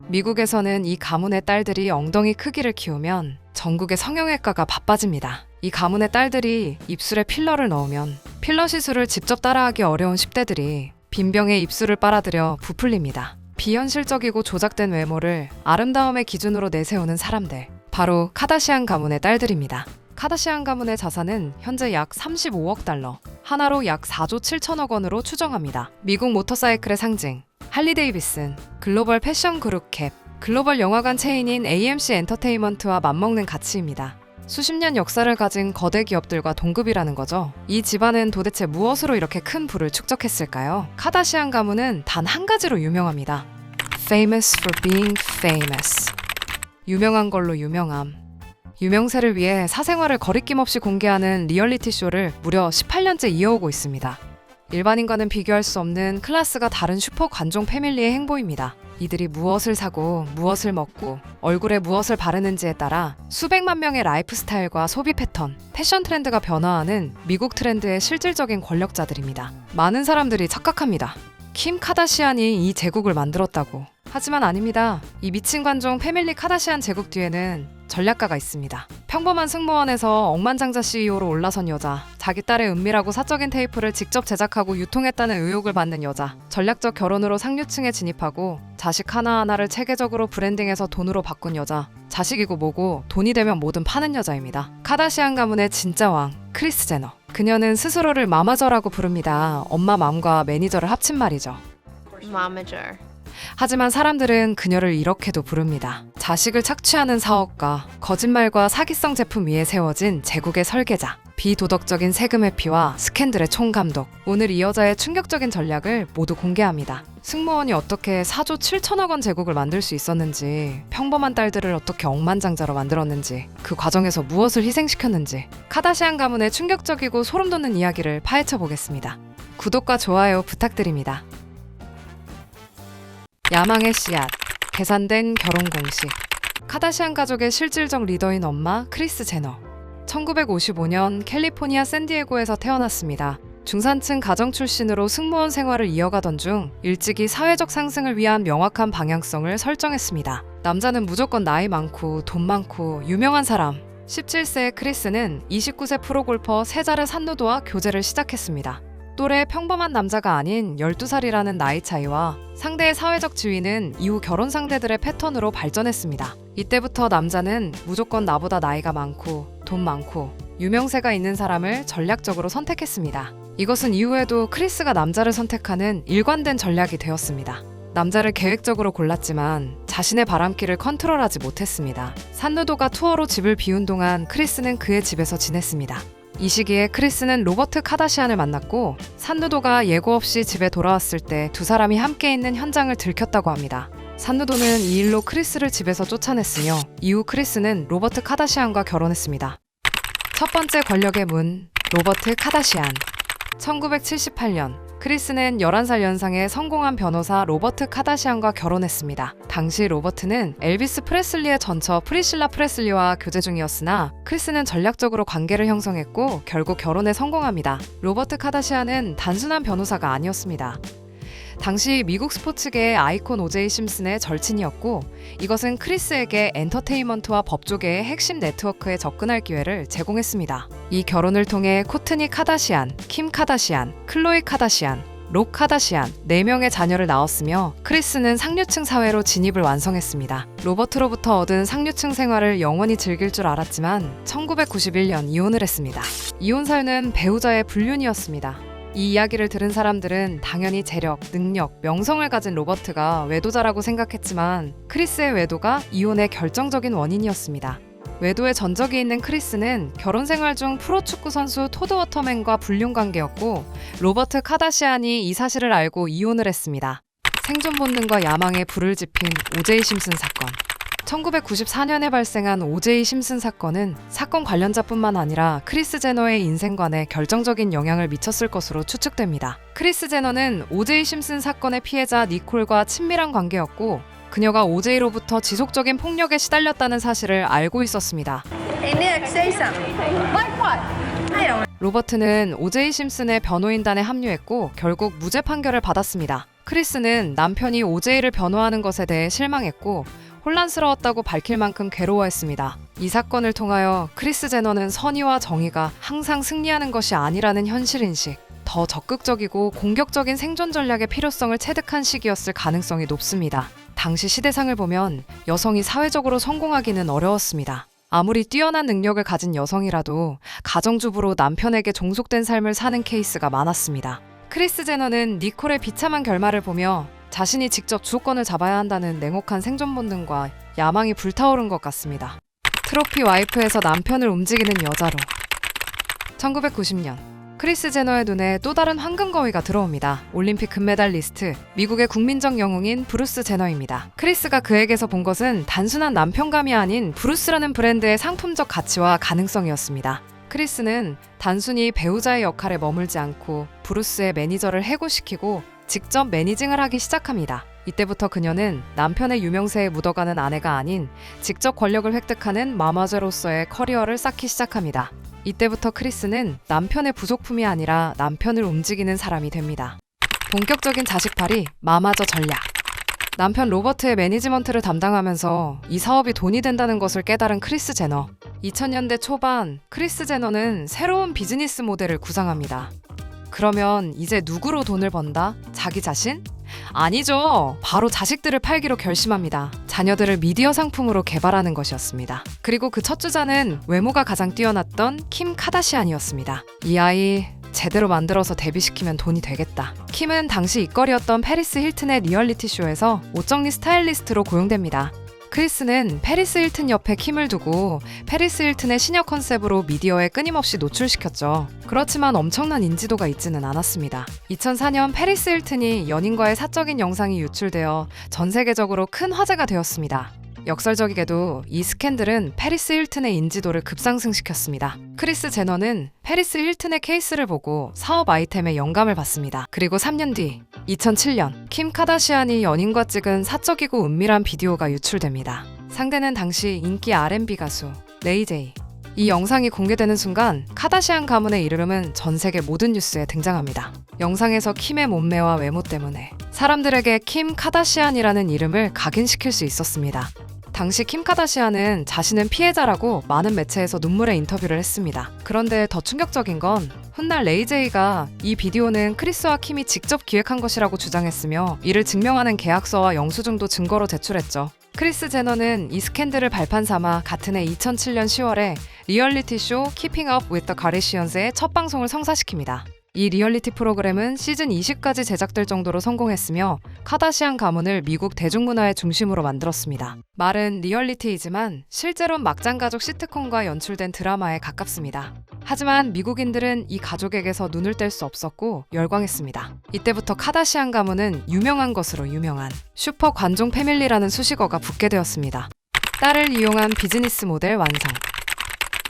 미국에서는 이 가문의 딸들이 엉덩이 크기를 키우면 전국의 성형외과가 바빠집니다. 이 가문의 딸들이 입술에 필러를 넣으면 필러 시술을 직접 따라하기 어려운 10대들이 빈병에 입술을 빨아들여 부풀립니다. 비현실적이고 조작된 외모를 아름다움의 기준으로 내세우는 사람들, 바로 카다시안 가문의 딸들입니다. 카다시안 가문의 자산은 현재 약 35억 달러, 하나로 약 4조 7천억 원으로 추정합니다. 미국 모터사이클의 상징, 할리데이비슨, 글로벌 패션 그룹 캡, 글로벌 영화관 체인인 AMC 엔터테인먼트와 맞먹는 가치입니다. 수십 년 역사를 가진 거대 기업들과 동급이라는 거죠. 이 집안은 도대체 무엇으로 이렇게 큰 부를 축적했을까요? 카다시안 가문은 단 한 가지로 유명합니다. Famous for being famous. 유명한 걸로 유명함. 유명세를 위해 사생활을 거리낌 없이 공개하는 리얼리티 쇼를 무려 18년째 이어오고 있습니다. 일반인과는 비교할 수 없는 클래스가 다른 슈퍼 관종 패밀리의 행보입니다. 이들이 무엇을 사고 무엇을 먹고 얼굴에 무엇을 바르는지에 따라 수백만 명의 라이프 스타일과 소비 패턴, 패션 트렌드가 변화하는 미국 트렌드의 실질적인 권력자들입니다. 많은 사람들이 착각합니다. 킴 카다시안이 이 제국을 만들었다고. 하지만 아닙니다. 이 미친 관종 패밀리 카다시안 제국 뒤에는 전략가가 있습니다. 평범한 승무원에서 억만장자 CEO로 올라선 여자, 자기 딸의 은밀하고 사적인 테이프를 직접 제작하고 유통했다는 의혹을 받는 여자, 전략적 결혼으로 상류층에 진입하고 자식 하나하나를 체계적으로 브랜딩해서 돈으로 바꾼 여자, 자식이고 뭐고 돈이 되면 뭐든 파는 여자입니다. 카다시안 가문의 진짜 왕, 크리스 제너. 그녀는 스스로를 마마저라고 부릅니다. 엄마 맘과 매니저를 합친 말이죠. Momager. 하지만 사람들은 그녀를 이렇게도 부릅니다. 자식을 착취하는 사업가, 거짓말과 사기성 제품 위에 세워진 제국의 설계자, 비도덕적인 세금 회피와 스캔들의 총감독. 오늘 이 여자의 충격적인 전략을 모두 공개합니다. 승무원이 어떻게 4조 7천억 원 제국을 만들 수 있었는지, 평범한 딸들을 어떻게 억만장자로 만들었는지, 그 과정에서 무엇을 희생시켰는지, 카다시안 가문의 충격적이고 소름돋는 이야기를 파헤쳐 보겠습니다. 구독과 좋아요 부탁드립니다. 야망의 씨앗, 계산된 결혼 공식. 카다시안 가족의 실질적 리더인 엄마 크리스 제너. 1955년 캘리포니아 샌디에고에서 태어났습니다. 중산층 가정 출신으로 승무원 생활을 이어가던 중 일찍이 사회적 상승을 위한 명확한 방향성을 설정했습니다. 남자는 무조건 나이 많고 돈 많고 유명한 사람. 17세의 크리스는 29세 프로골퍼 세자르 산누도와 교제를 시작했습니다. 또래 평범한 남자가 아닌 12살이라는 나이 차이와 상대의 사회적 지위는 이후 결혼 상대들의 패턴으로 발전했습니다. 이때부터 남자는 무조건 나보다 나이가 많고 돈 많고 유명세가 있는 사람을 전략적으로 선택했습니다. 이것은 이후에도 크리스가 남자를 선택하는 일관된 전략이 되었습니다. 남자를 계획적으로 골랐지만 자신의 바람길을 컨트롤하지 못했습니다. 산누도가 투어로 집을 비운 동안 크리스는 그의 집에서 지냈습니다. 이 시기에 크리스는 로버트 카다시안을 만났고 산누도가 예고 없이 집에 돌아왔을 때 두 사람이 함께 있는 현장을 들켰다고 합니다. 산누도는 이 일로 크리스를 집에서 쫓아냈으며 이후 크리스는 로버트 카다시안과 결혼했습니다. 첫 번째 권력의 문, 로버트 카다시안. 1978년 크리스는 11살 연상의 성공한 변호사 로버트 카다시안과 결혼했습니다. 당시 로버트는 엘비스 프레슬리의 전처 프리실라 프레슬리와 교제 중이었으나 크리스는 전략적으로 관계를 형성했고 결국 결혼에 성공합니다. 로버트 카다시안은 단순한 변호사가 아니었습니다. 당시 미국 스포츠계의 아이콘 오제이 심슨의 절친이었고 이것은 크리스에게 엔터테인먼트와 법조계의 핵심 네트워크에 접근할 기회를 제공했습니다. 이 결혼을 통해 코트니 카다시안, 킴 카다시안, 클로이 카다시안, 록 카다시안 4명의 자녀를 낳았으며 크리스는 상류층 사회로 진입을 완성했습니다. 로버트로부터 얻은 상류층 생활을 영원히 즐길 줄 알았지만 1991년 이혼을 했습니다. 이혼 사유는 배우자의 불륜이었습니다. 이 이야기를 들은 사람들은 당연히 재력, 능력, 명성을 가진 로버트가 외도자라고 생각했지만 크리스의 외도가 이혼의 결정적인 원인이었습니다. 외도의 전적이 있는 크리스는 결혼 생활 중 프로축구 선수 토드 워터맨과 불륜 관계였고 로버트 카다시안이 이 사실을 알고 이혼을 했습니다. 생존 본능과 야망에 불을 지핀 오제이 심슨 사건. 1994년에 발생한 오제이 심슨 사건은 사건 관련자뿐만 아니라 크리스 제너의 인생관에 결정적인 영향을 미쳤을 것으로 추측됩니다. 크리스 제너는 오제이 심슨 사건의 피해자 니콜과 친밀한 관계였고 그녀가 오제이로부터 지속적인 폭력에 시달렸다는 사실을 알고 있었습니다. Hey Nick, say something. Like what? I don't. 로버트는 오제이 심슨의 변호인단에 합류했고 결국 무죄 판결을 받았습니다. 크리스는 남편이 오제이를 변호하는 것에 대해 실망했고 혼란스러웠다고 밝힐 만큼 괴로워했습니다. 이 사건을 통하여 크리스 제너는 선의와 정의가 항상 승리하는 것이 아니라는 현실인식, 더 적극적이고 공격적인 생존 전략의 필요성을 체득한 시기였을 가능성이 높습니다. 당시 시대상을 보면 여성이 사회적으로 성공하기는 어려웠습니다. 아무리 뛰어난 능력을 가진 여성이라도 가정주부로 남편에게 종속된 삶을 사는 케이스가 많았습니다. 크리스 제너는 니콜의 비참한 결말을 보며 자신이 직접 주도권을 잡아야 한다는 냉혹한 생존 본능과 야망이 불타오른 것 같습니다. 트로피 와이프에서 남편을 움직이는 여자로. 1990년 크리스 제너의 눈에 또 다른 황금 거위가 들어옵니다. 올림픽 금메달리스트, 미국의 국민적 영웅인 브루스 제너입니다. 크리스가 그에게서 본 것은 단순한 남편감이 아닌 브루스라는 브랜드의 상품적 가치와 가능성이었습니다. 크리스는 단순히 배우자의 역할에 머물지 않고 브루스의 매니저를 해고시키고 직접 매니징을 하기 시작합니다. 이때부터 그녀는 남편의 유명세에 묻어가는 아내가 아닌 직접 권력을 획득하는 마마제로서의 커리어를 쌓기 시작합니다. 이때부터 크리스는 남편의 부속품이 아니라 남편을 움직이는 사람이 됩니다. 본격적인 자식팔이 마마저 전략. 남편 로버트의 매니지먼트를 담당하면서 이 사업이 돈이 된다는 것을 깨달은 크리스 제너. 2000년대 초반 크리스 제너는 새로운 비즈니스 모델을 구상합니다. 그러면 이제 누구로 돈을 번다? 자기 자신? 아니죠. 바로 자식들을 팔기로 결심합니다. 자녀들을 미디어 상품으로 개발하는 것이었습니다. 그리고 그 첫 주자는 외모가 가장 뛰어났던 킴 카다시안이었습니다. 이 아이 제대로 만들어서 데뷔시키면 돈이 되겠다. 킴은 당시 입거리였던 페리스 힐튼의 리얼리티 쇼에서 옷 정리 스타일리스트로 고용됩니다. 크리스는 페리스 힐튼 옆에 킴을 두고 페리스 힐튼의 시녀 컨셉으로 미디어에 끊임없이 노출시켰죠. 그렇지만 엄청난 인지도가 있지는 않았습니다. 2004년 페리스 힐튼이 연인과의 사적인 영상이 유출되어 전 세계적으로 큰 화제가 되었습니다. 역설적이게도 이 스캔들은 페리스 힐튼의 인지도를 급상승시켰습니다. 크리스 제너는 페리스 힐튼의 케이스를 보고 사업 아이템에 영감을 받습니다. 그리고 3년 뒤 2007년 킴 카다시안이 연인과 찍은 사적이고 은밀한 비디오가 유출됩니다. 상대는 당시 인기 R&B 가수 레이제이. 이 영상이 공개되는 순간 카다시안 가문의 이름은 전 세계 모든 뉴스에 등장합니다. 영상에서 킴의 몸매와 외모 때문에 사람들에게 킴 카다시안이라는 이름을 각인시킬 수 있었습니다. 당시 킴 카다시안은 자신은 피해자라고 많은 매체에서 눈물의 인터뷰를 했습니다. 그런데 더 충격적인 건 훗날 레이제이가 이 비디오는 크리스와 킴이 직접 기획한 것이라고 주장했으며 이를 증명하는 계약서와 영수증도 증거로 제출했죠. 크리스 제너는 이 스캔들을 발판 삼아 같은 해 2007년 10월에 리얼리티 쇼 Keeping Up with the Kardashians의 첫 방송을 성사시킵니다. 이 리얼리티 프로그램은 시즌 20까지 제작될 정도로 성공했으며 카다시안 가문을 미국 대중문화의 중심으로 만들었습니다. 말은 리얼리티이지만 실제로는 막장가족 시트콤과 연출된 드라마에 가깝습니다. 하지만 미국인들은 이 가족에게서 눈을 뗄 수 없었고 열광했습니다. 이때부터 카다시안 가문은 유명한 것으로 유명한 슈퍼 관종 패밀리라는 수식어가 붙게 되었습니다. 딸을 이용한 비즈니스 모델 완성.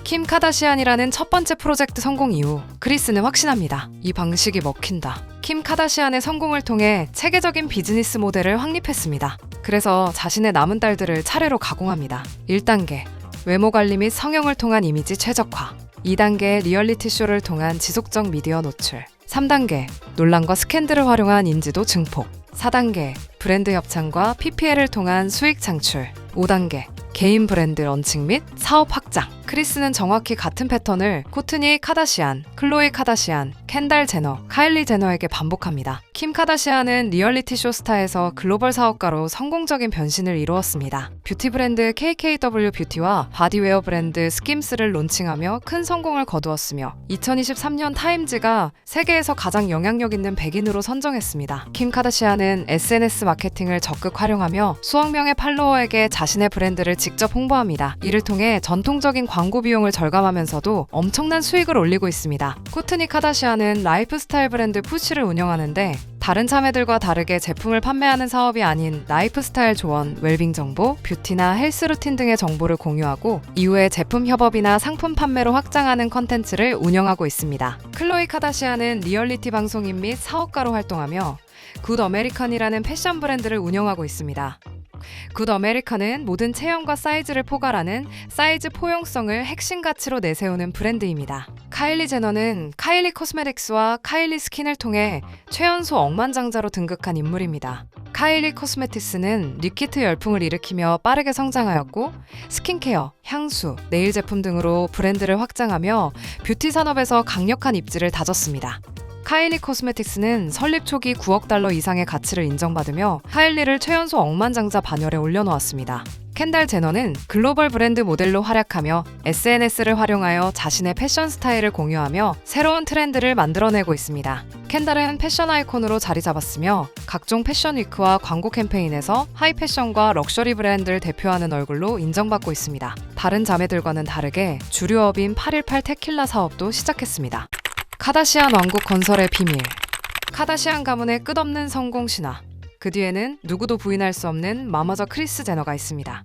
킴 카다시안이라는 첫 번째 프로젝트 성공 이후 크리스는 확신합니다. 이 방식이 먹힌다. 킴 카다시안의 성공을 통해 체계적인 비즈니스 모델을 확립했습니다. 그래서 자신의 남은 딸들을 차례로 가공합니다. 1단계 외모 관리 및 성형을 통한 이미지 최적화. 2단계 리얼리티 쇼를 통한 지속적 미디어 노출. 3단계 논란과 스캔들을 활용한 인지도 증폭. 4단계 브랜드 협찬과 PPL을 통한 수익 창출. 5단계 개인 브랜드 런칭 및 사업 확장. 크리스는 정확히 같은 패턴을 코트니 카다시안, 클로이 카다시안, 켄달 제너, 카일리 제너에게 반복합니다. 킴 카다시안은 리얼리티 쇼 스타에서 글로벌 사업가로 성공적인 변신을 이루었습니다. 뷰티 브랜드 KKW 뷰티와 바디웨어 브랜드 스킴스를 론칭하며 큰 성공을 거두었으며 2023년 타임즈가 세계에서 가장 영향력 있는 100인으로 선정했습니다. 킴 카다시안은 SNS 마케팅을 적극 활용하며 수억 명의 팔로워에게 자신의 브랜드를 직접 홍보합니다. 이를 통해 전통적인 광고 비용을 절감하면서도 엄청난 수익을 올리고 있습니다. 코트니 카다시안은 라이프스타일 브랜드 푸쉬를 운영하는데 다른 자매들과 다르게 제품을 판매하는 사업이 아닌 라이프스타일 조언, 웰빙 정보, 뷰티나 헬스 루틴 등의 정보를 공유하고 이후에 제품 협업이나 상품 판매로 확장하는 컨텐츠를 운영하고 있습니다. 클로이 카다시안은 리얼리티 방송인 및 사업가로 활동하며 굿 어메리칸이라는 패션 브랜드를 운영하고 있습니다. 굿 어메리칸은 모든 체형과 사이즈를 포괄하는 사이즈 포용성을 핵심 가치로 내세우는 브랜드입니다. 카일리 제너는 카일리 코스메틱스와 카일리 스킨을 통해 최연소 억만장자로 등극한 인물입니다. 카일리 코스메틱스는 립키트 열풍을 일으키며 빠르게 성장하였고 스킨케어, 향수, 네일 제품 등으로 브랜드를 확장하며 뷰티 산업에서 강력한 입지를 다졌습니다. 카일리 코스메틱스는 설립 초기 9억 달러 이상의 가치를 인정받으며 카일리를 최연소 억만장자 반열에 올려놓았습니다. 켄달 제너는 글로벌 브랜드 모델로 활약하며 SNS를 활용하여 자신의 패션 스타일을 공유하며 새로운 트렌드를 만들어내고 있습니다. 켄달은 패션 아이콘으로 자리 잡았으며 각종 패션 위크와 광고 캠페인에서 하이 패션과 럭셔리 브랜드를 대표하는 얼굴로 인정받고 있습니다. 다른 자매들과는 다르게 주류업인 818 테킬라 사업도 시작했습니다. 카다시안 왕국 건설의 비밀. 카다시안 가문의 끝없는 성공 신화. 그 뒤에는 누구도 부인할 수 없는 마마저 크리스 제너가 있습니다.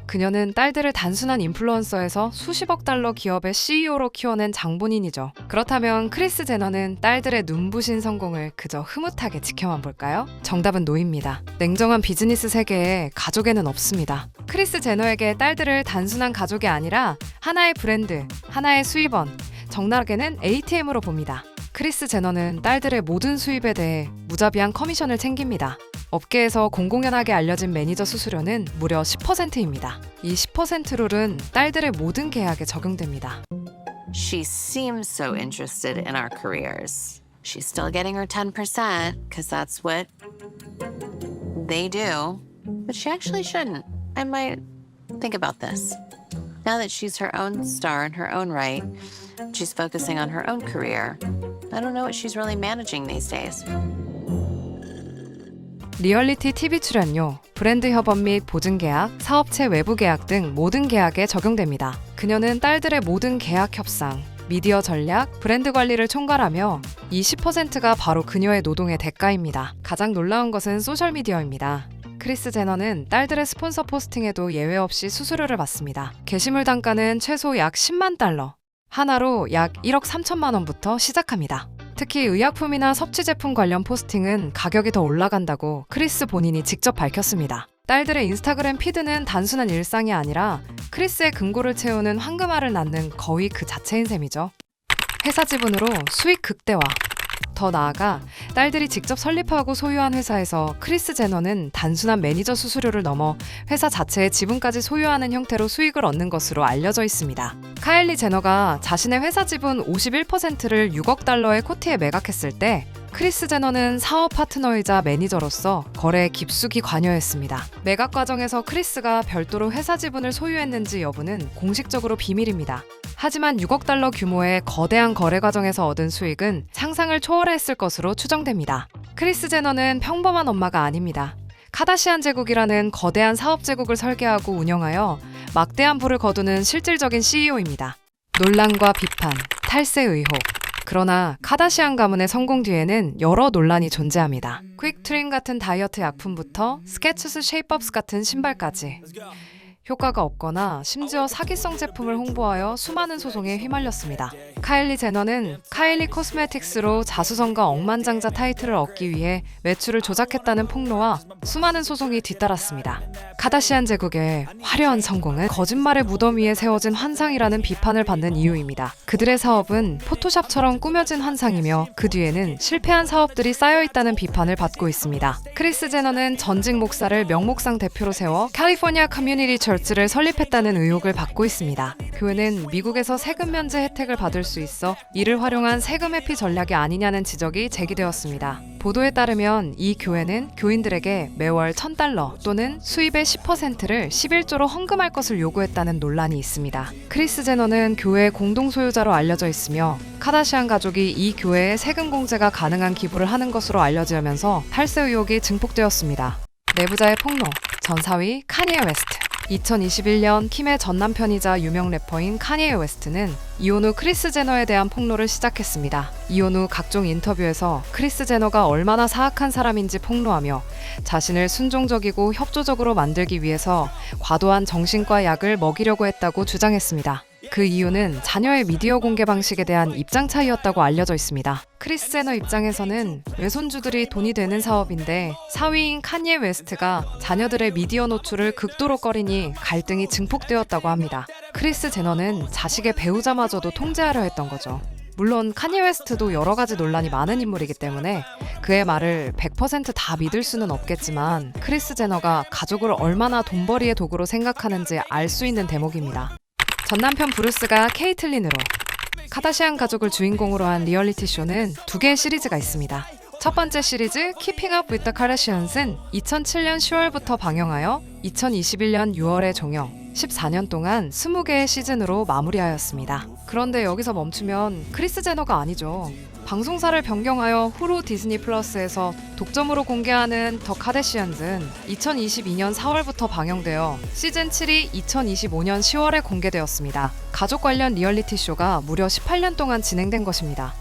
그녀는 딸들을 단순한 인플루언서에서 수십억 달러 기업의 CEO로 키워낸 장본인이죠. 그렇다면 크리스 제너는 딸들의 눈부신 성공을 그저 흐뭇하게 지켜만 볼까요? 정답은 노입니다. 냉정한 비즈니스 세계에 가족에는 없습니다. 크리스 제너에게 딸들을 단순한 가족이 아니라 하나의 브랜드, 하나의 수입원, 정락에는 ATM으로 봅니다. 크리스 제너는 딸들의 모든 수입에 대해 무자비한 커미션을 챙깁니다. 업계에서 공공연하게 알려진 매니저 수수료는 무려 10%입니다. 이 10% 룰은 딸들의 모든 계약에 적용됩니다. She seems so interested in our careers. She's still getting her 10% because that's what they do. But she actually shouldn't. I might think about this. Now that she's her own star in her own right, she's focusing on her own career. I don't know what she's really managing these days. 리얼리티 TV 출연료, 브랜드 협업 및 보증 계약, 사업체 외부 계약 등 모든 계약에 적용됩니다. 그녀는 딸들의 모든 계약 협상, 미디어 전략, 브랜드 관리를 총괄하며 이 10%가 바로 그녀의 노동의 대가입니다. 가장 놀라운 것은 소셜미디어입니다. 크리스 제너는 딸들의 스폰서 포스팅에도 예외 없이 수수료를 받습니다. 게시물 단가는 최소 약 10만 달러, 하나로 약 1억 3천만 원부터 시작합니다. 특히 의약품이나 섭취 제품 관련 포스팅은 가격이 더 올라간다고 크리스 본인이 직접 밝혔습니다. 딸들의 인스타그램 피드는 단순한 일상이 아니라 크리스의 금고를 채우는 황금알을 낳는 거의 그 자체인 셈이죠. 회사 지분으로 수익 극대화. 더 나아가 딸들이 직접 설립하고 소유한 회사에서 크리스 제너는 단순한 매니저 수수료를 넘어 회사 자체의 지분까지 소유하는 형태로 수익을 얻는 것으로 알려져 있습니다. 카일리 제너가 자신의 회사 지분 51%를 6억 달러의 코티에 매각했을 때 크리스 제너는 사업 파트너이자 매니저로서 거래에 깊숙이 관여했습니다. 매각 과정에서 크리스가 별도로 회사 지분을 소유했는지 여부는 공식적으로 비밀입니다. 하지만 6억 달러 규모의 거대한 거래 과정에서 얻은 수익은 상상을 초월했을 것으로 추정됩니다. 크리스 제너는 평범한 엄마가 아닙니다. 카다시안 제국이라는 거대한 사업 제국을 설계하고 운영하여 막대한 부를 거두는 실질적인 CEO입니다. 논란과 비판, 탈세 의혹. 그러나 카다시안 가문의 성공 뒤에는 여러 논란이 존재합니다. 퀵 트림 같은 다이어트 약품부터 스케치스 쉐이프업스 같은 신발까지. 효과가 없거나 심지어 사기성 제품을 홍보하여 수많은 소송에 휘말렸습니다. 카일리 제너는 카일리 코스메틱스로 자수성가 억만장자 타이틀을 얻기 위해 매출을 조작했다는 폭로와 수많은 소송이 뒤따랐습니다. 카다시안 제국의 화려한 성공은 거짓말의 무덤 위에 세워진 환상이라는 비판을 받는 이유입니다. 그들의 사업은 포토샵처럼 꾸며진 환상이며 그 뒤에는 실패한 사업들이 쌓여있다는 비판을 받고 있습니다. 크리스 제너는 전직 목사를 명목상 대표로 세워 캘리포니아 커뮤니티 처치를 설립했다는 의혹을 받고 있습니다. 교회는 미국에서 세금 면제 혜택을 받을 수 있어 이를 활용한 세금 회피 전략이 아니냐는 지적이 제기되었습니다. 보도에 따르면 이 교회는 교인들에게 매월 $1,000 또는 수입의 10%를 11조로 헌금할 것을 요구했다는 논란이 있습니다. 크리스 제너는 교회의 공동 소유자로 알려져 있으며 카다시안 가족이 이 교회에 세금 공제가 가능한 기부를 하는 것으로 알려지면서 탈세 의혹이 증폭되었습니다. 내부자의 폭로, 전 사위 카니에 웨스트. 2021년 킴의 전 남편이자 유명 래퍼인 카니에 웨스트는 이혼 후 크리스 제너에 대한 폭로를 시작했습니다. 이혼 후 각종 인터뷰에서 크리스 제너가 얼마나 사악한 사람인지 폭로하며 자신을 순종적이고 협조적으로 만들기 위해서 과도한 정신과 약을 먹이려고 했다고 주장했습니다. 그 이유는 자녀의 미디어 공개 방식에 대한 입장 차이였다고 알려져 있습니다. 크리스 제너 입장에서는 외손주들이 돈이 되는 사업인데 사위인 칸예 웨스트가 자녀들의 미디어 노출을 극도로 꺼리니 갈등이 증폭되었다고 합니다. 크리스 제너는 자식의 배우자마저도 통제하려 했던 거죠. 물론 칸예 웨스트도 여러 가지 논란이 많은 인물이기 때문에 그의 말을 100%다 믿을 수는 없겠지만 크리스 제너가 가족을 얼마나 돈벌이의 도구로 생각하는지 알 수 있는 대목입니다. 전 남편 브루스가 케이틀린으로 카다시안 가족을 주인공으로 한 리얼리티 쇼는 2개의 시리즈가 있습니다. 첫 번째 시리즈 Keeping Up with the Kardashians은 2007년 10월부터 방영하여 2021년 6월에 종영, 14년 동안 20개의 시즌으로 마무리하였습니다. 그런데 여기서 멈추면 크리스 제너가 아니죠. 방송사를 변경하여 후루 디즈니 플러스에서 독점으로 공개하는 더 카데시안즈는 2022년 4월부터 방영되어 시즌 7이 2025년 10월에 공개되었습니다. 가족 관련 리얼리티 쇼가 무려 18년 동안 진행된 것입니다.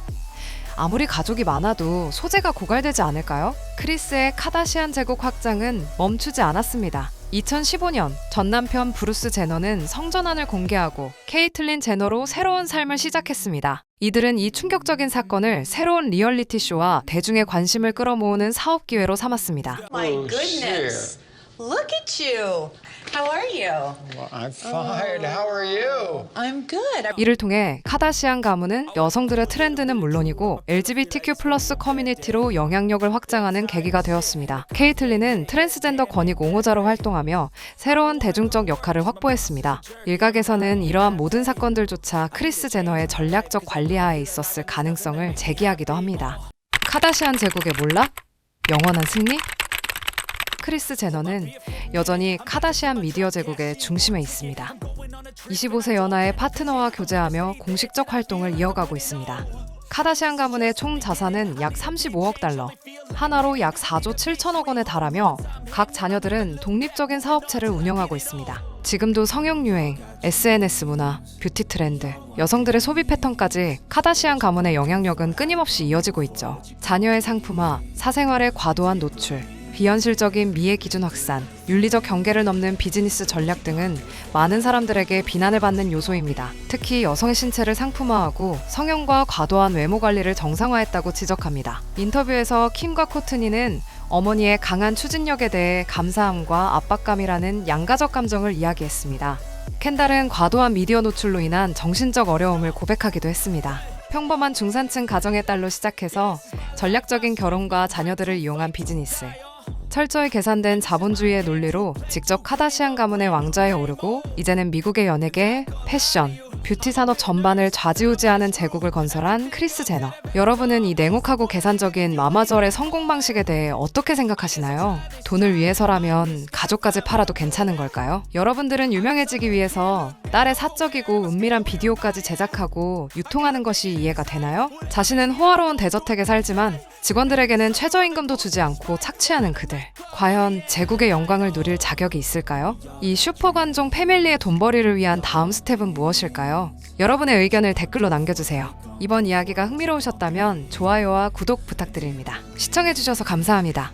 아무리 가족이 많아도 소재가 고갈되지 않을까요? 크리스의 카다시안 제국 확장은 멈추지 않았습니다. 2015년 전 남편 브루스 제너는 성전환을 공개하고 케이틀린 제너로 새로운 삶을 시작했습니다. 이들은 이 충격적인 사건을 새로운 리얼리티 쇼와 대중의 관심을 끌어모으는 사업 기회로 삼았습니다. My goodness. Look at you. How are you? Well, I'm fine. How are you? I'm good. 이를 통해 카다시안 가문은 여성들의 트렌드는 물론이고 LGBTQ+ 커뮤니티로 영향력을 확장하는 계기가 되었습니다. 케이틀린은 트랜스젠더 권익 옹호자로 활동하며 새로운 대중적 역할을 확보했습니다. 일각에서는 이러한 모든 사건들조차 크리스 제너의 전략적 관리하에 있었을 가능성을 제기하기도 합니다. 카다시안 제국의 몰락? 영원한 승리? 크리스 제너는 여전히 카다시안 미디어 제국의 중심에 있습니다. 25세 연하의 파트너와 교제하며 공식적 활동을 이어가고 있습니다. 카다시안 가문의 총 자산은 약 35억 달러, 하나로 약 4조 7천억 원에 달하며 각 자녀들은 독립적인 사업체를 운영하고 있습니다. 지금도 성형 유행, SNS 문화, 뷰티 트렌드, 여성들의 소비 패턴까지 카다시안 가문의 영향력은 끊임없이 이어지고 있죠. 자녀의 상품화, 사생활의 과도한 노출, 비현실적인 미의 기준 확산, 윤리적 경계를 넘는 비즈니스 전략 등은 많은 사람들에게 비난을 받는 요소입니다. 특히 여성의 신체를 상품화하고 성형과 과도한 외모 관리를 정상화했다고 지적합니다. 인터뷰에서 킴과 코트니는 어머니의 강한 추진력에 대해 감사함과 압박감이라는 양가적 감정을 이야기했습니다. 켄달은 과도한 미디어 노출로 인한 정신적 어려움을 고백하기도 했습니다. 평범한 중산층 가정의 딸로 시작해서 전략적인 결혼과 자녀들을 이용한 비즈니스, 철저히 계산된 자본주의의 논리로 직접 카다시안 가문의 왕좌에 오르고 이제는 미국의 연예계, 패션, 뷰티 산업 전반을 좌지우지하는 제국을 건설한 크리스 제너. 여러분은 이 냉혹하고 계산적인 마마절의 성공 방식에 대해 어떻게 생각하시나요? 돈을 위해서라면 가족까지 팔아도 괜찮은 걸까요? 여러분들은 유명해지기 위해서 딸의 사적이고 은밀한 비디오까지 제작하고 유통하는 것이 이해가 되나요? 자신은 호화로운 대저택에 살지만 직원들에게는 최저임금도 주지 않고 착취하는 그들. 과연 제국의 영광을 누릴 자격이 있을까요? 이 슈퍼관종 패밀리의 돈벌이를 위한 다음 스텝은 무엇일까요? 여러분의 의견을 댓글로 남겨주세요. 이번 이야기가 흥미로우셨다면 좋아요와 구독 부탁드립니다. 시청해주셔서 감사합니다.